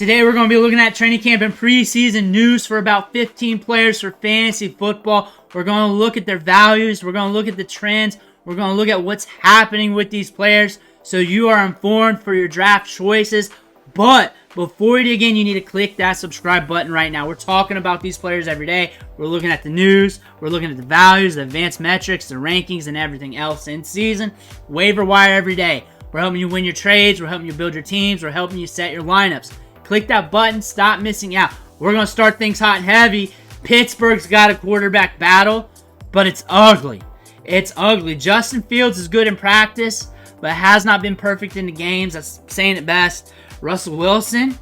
Today we're going to be looking at training camp and preseason news for about 15 players for fantasy football. We're going to look at their values. We're going to look at the trends. We're going to look at what's happening with these players so you are informed for your draft choices. But before we dig in, you need to click that subscribe button right now. We're talking about these players every day. We're looking at the news. We're looking at the values, the advanced metrics, the rankings, and everything else in season. Waiver wire every day. We're helping you win your trades. We're helping you build your teams. We're helping you set your lineups. Click that button. Stop missing out. We're going to start things hot and heavy. Pittsburgh's got a quarterback battle, but it's ugly. It's ugly. Justin Fields is good in practice, but has not been perfect in the games. That's saying it best. Russell Wilson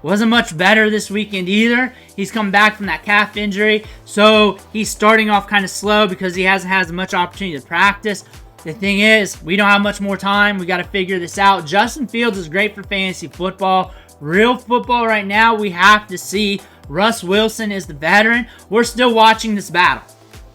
wasn't much better this weekend either. He's come back from that calf injury, so he's starting off kind of slow because he hasn't had as much opportunity to practice. The thing is, we don't have much more time. We got to figure this out. Justin Fields is great for fantasy football. Real football right now, we have to see. Russ Wilson is the veteran. We're still watching this battle.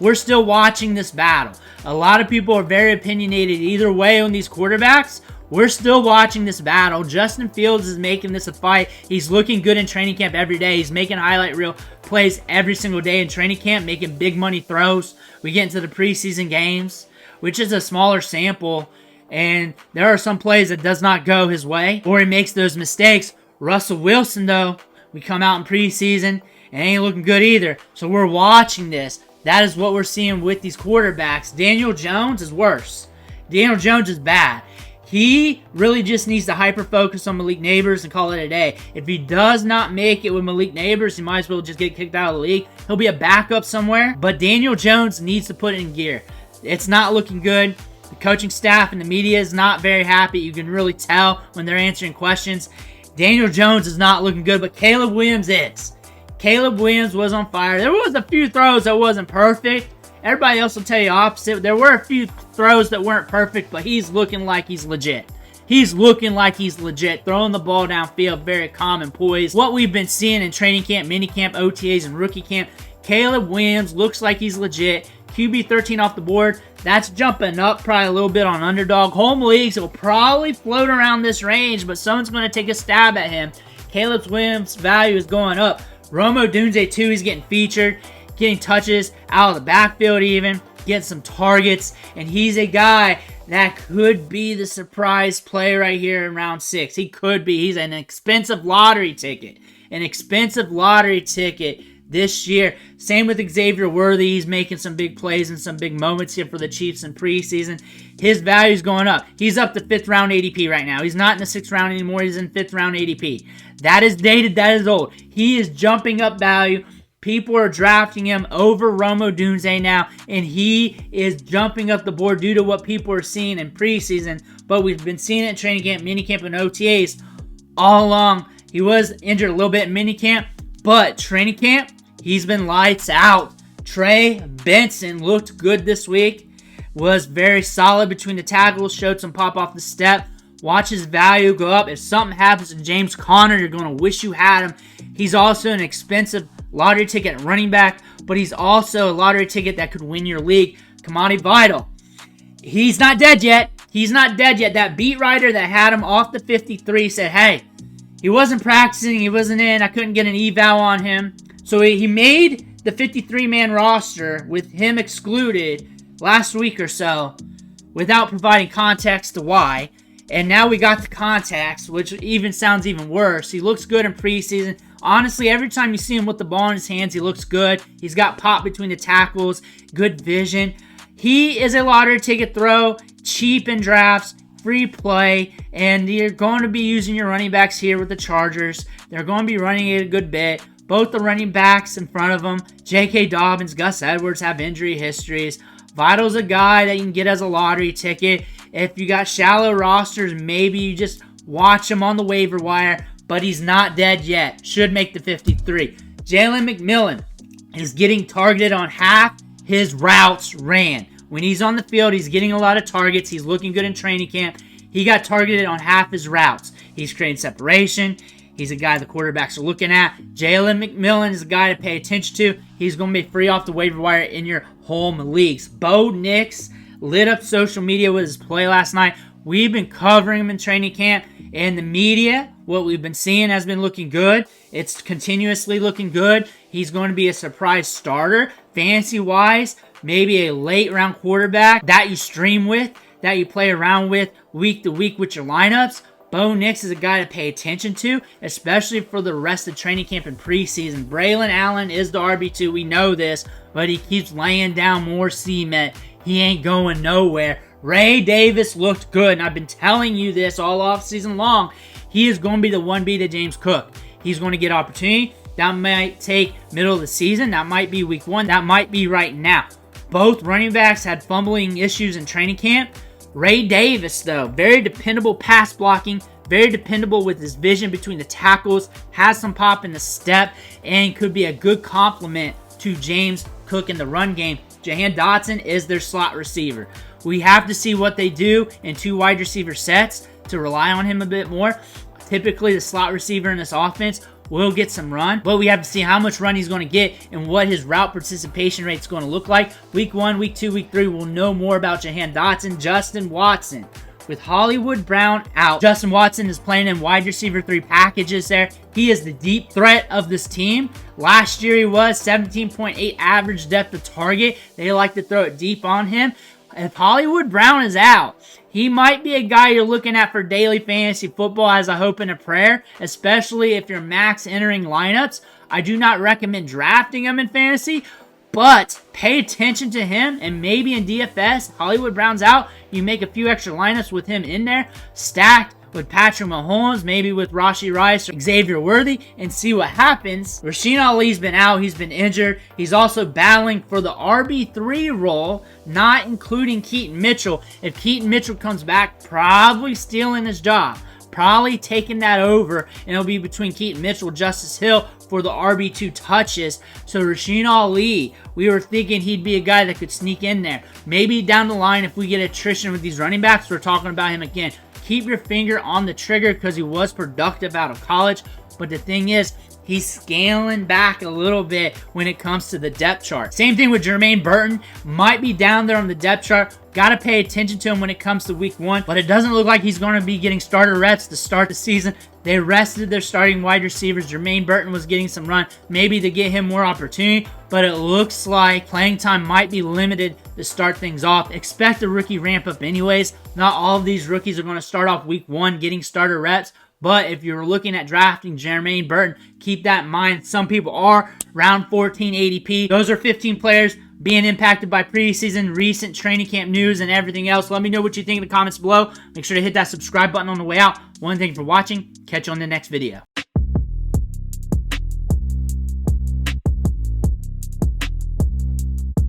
We're still watching this battle. A lot of people are very opinionated either way on these quarterbacks. We're still watching this battle. Justin Fields is making this a fight. He's looking good in training camp every day. He's making highlight reel plays every single day in training camp, making big money throws. We get into the preseason games, which is a smaller sample, and there are some plays that does not go his way, or he makes those mistakes. Russell Wilson, though, we come out in preseason and ain't looking good either. So we're watching this. That is what we're seeing with these quarterbacks. Daniel Jones is worse. Daniel Jones is bad. He really just needs to hyper-focus on Malik Nabers and call it a day. If he does not make it with Malik Nabers, he might as well just get kicked out of the league. He'll be a backup somewhere. But Daniel Jones needs to put it in gear. It's not looking good. The coaching staff and the media is not very happy. You can really tell when they're answering questions. Daniel Jones is not looking good, but Caleb Williams is. Caleb Williams was on fire. There was a few throws that wasn't perfect. Everybody else will tell you opposite. There were a few throws that weren't perfect, but he's looking like he's legit. He's looking like he's legit. Throwing the ball downfield, very calm and poised. What we've been seeing in training camp, mini camp, OTAs, and rookie camp, Caleb Williams looks like he's legit. QB 13 off the board. That's jumping up probably a little bit on underdog. Home leagues will probably float around this range, but someone's going to take a stab at him. Caleb Williams' value is going up. Rome Odunze, too, he's getting featured, getting touches out of the backfield even, getting some targets, and he's a guy that could be the surprise play right here in round 6. He could be. He's an expensive lottery ticket. An expensive lottery ticket this year. Same with Xavier Worthy. He's making some big plays and some big moments here for the Chiefs in preseason. His value's going up. He's up to 5th round ADP right now. He's not in the 6th round anymore. He's in 5th round ADP. That is dated. That is old. He is jumping up value. People are drafting him over Rome Odunze now, and he is jumping up the board due to what people are seeing in preseason. But we've been seeing it in training camp, minicamp, and OTAs all along. He was injured a little bit in minicamp, but training camp, he's been lights out. Trey Benson looked good this week. Was very solid between the tackles. Showed some pop off the step. Watch his value go up. If something happens to James Conner, you're going to wish you had him. He's also an expensive lottery ticket at running back, but he's also a lottery ticket that could win your league. Kamani Vital. He's not dead yet. He's not dead yet. That beat writer that had him off the 53 said, hey, he wasn't practicing. He wasn't in. I couldn't get an eval on him. So he made the 53-man roster with him excluded last week or so without providing context to why. And now we got the context, which even sounds even worse. He looks good in preseason. Honestly, every time you see him with the ball in his hands, he looks good. He's got pop between the tackles, good vision. He is a lottery ticket throw, cheap in drafts, free play, and you're going to be using your running backs here with the Chargers. They're going to be running it a good bit. Both the running backs in front of them, J.K. Dobbins, Gus Edwards, have injury histories. Vital's a guy that you can get as a lottery ticket. If you got shallow rosters, maybe you just watch him on the waiver wire, but he's not dead yet. Should make the 53. Jalen McMillan is getting targeted on half his routes ran. When he's on the field, he's getting a lot of targets. He's looking good in training camp. He got targeted on half his routes. He's creating separation. He's a guy the quarterbacks are looking at. Jalen McMillan is a guy to pay attention to. He's going to be free off the waiver wire in your home leagues. Bo Nix lit up social media with his play last night. We've been covering him in training camp. In the media, what we've been seeing has been looking good. It's continuously looking good. He's going to be a surprise starter. Fantasy-wise, maybe a late-round quarterback that you stream with, that you play around with week to week with your lineups. Bo Nix is a guy to pay attention to, especially for the rest of training camp and preseason. Braylon Allen is the RB2. We know this, but he keeps laying down more cement. He ain't going nowhere. Ray Davis looked good, and I've been telling you this all offseason long. He is going to be the 1B to James Cook. He's going to get opportunity. That might take middle of the season. That might be week 1. That might be right now. Both running backs had fumbling issues in training camp. Ray Davis, though, very dependable pass blocking, very dependable with his vision between the tackles, has some pop in the step, and could be a good complement to James Cook in the run game. Jahan Dotson is their slot receiver. We have to see what they do in 2 wide receiver sets to rely on him a bit more. Typically, the slot receiver in this offense will get some run, but we have to see how much run he's going to get and what his route participation rate is going to look like. Week 1, week 2, week 3, we'll know more about Jahan Dotson. Justin Watson. With Hollywood Brown out, Justin Watson is playing in wide receiver 3 packages there. He is the deep threat of this team. Last year he was 17.8 average depth of target. They like to throw it deep on him. If Hollywood Brown is out, he might be a guy you're looking at for daily fantasy football as a hope and a prayer, especially if you're max entering lineups. I do not recommend drafting him in fantasy, but pay attention to him, and maybe in DFS, Hollywood Brown's out, you make a few extra lineups with him in there, stacked with Patrick Mahomes, maybe with Rashee Rice or Xavier Worthy, and see what happens. Rasheen Ali's been out. He's been injured. He's also battling for the RB3 role, not including Keaton Mitchell. If Keaton Mitchell comes back, probably stealing his job. Probably taking that over, and it'll be between Keaton Mitchell and Justice Hill for the RB2 touches. So Rasheen Ali, we were thinking he'd be a guy that could sneak in there. Maybe down the line, if we get attrition with these running backs, we're talking about him again. Keep your finger on the trigger because he was productive out of college. But the thing is, he's scaling back a little bit when it comes to the depth chart. Same thing with Jermaine Burton. Might be down there on the depth chart. Got to pay attention to him when it comes to week 1. But it doesn't look like he's going to be getting starter reps to start the season. They rested their starting wide receivers. Jermaine Burton was getting some run, maybe to get him more opportunity. But it looks like playing time might be limited to start things off. Expect a rookie ramp up anyways. Not all of these rookies are going to start off week 1 getting starter reps. But if you're looking at drafting Jermaine Burton, keep that in mind. Some people are round 14 ADP. Those are 15 players being impacted by preseason, recent training camp news, and everything else. Let me know what you think in the comments below. Make sure to hit that subscribe button on the way out. One thing for watching. Catch you on the next video.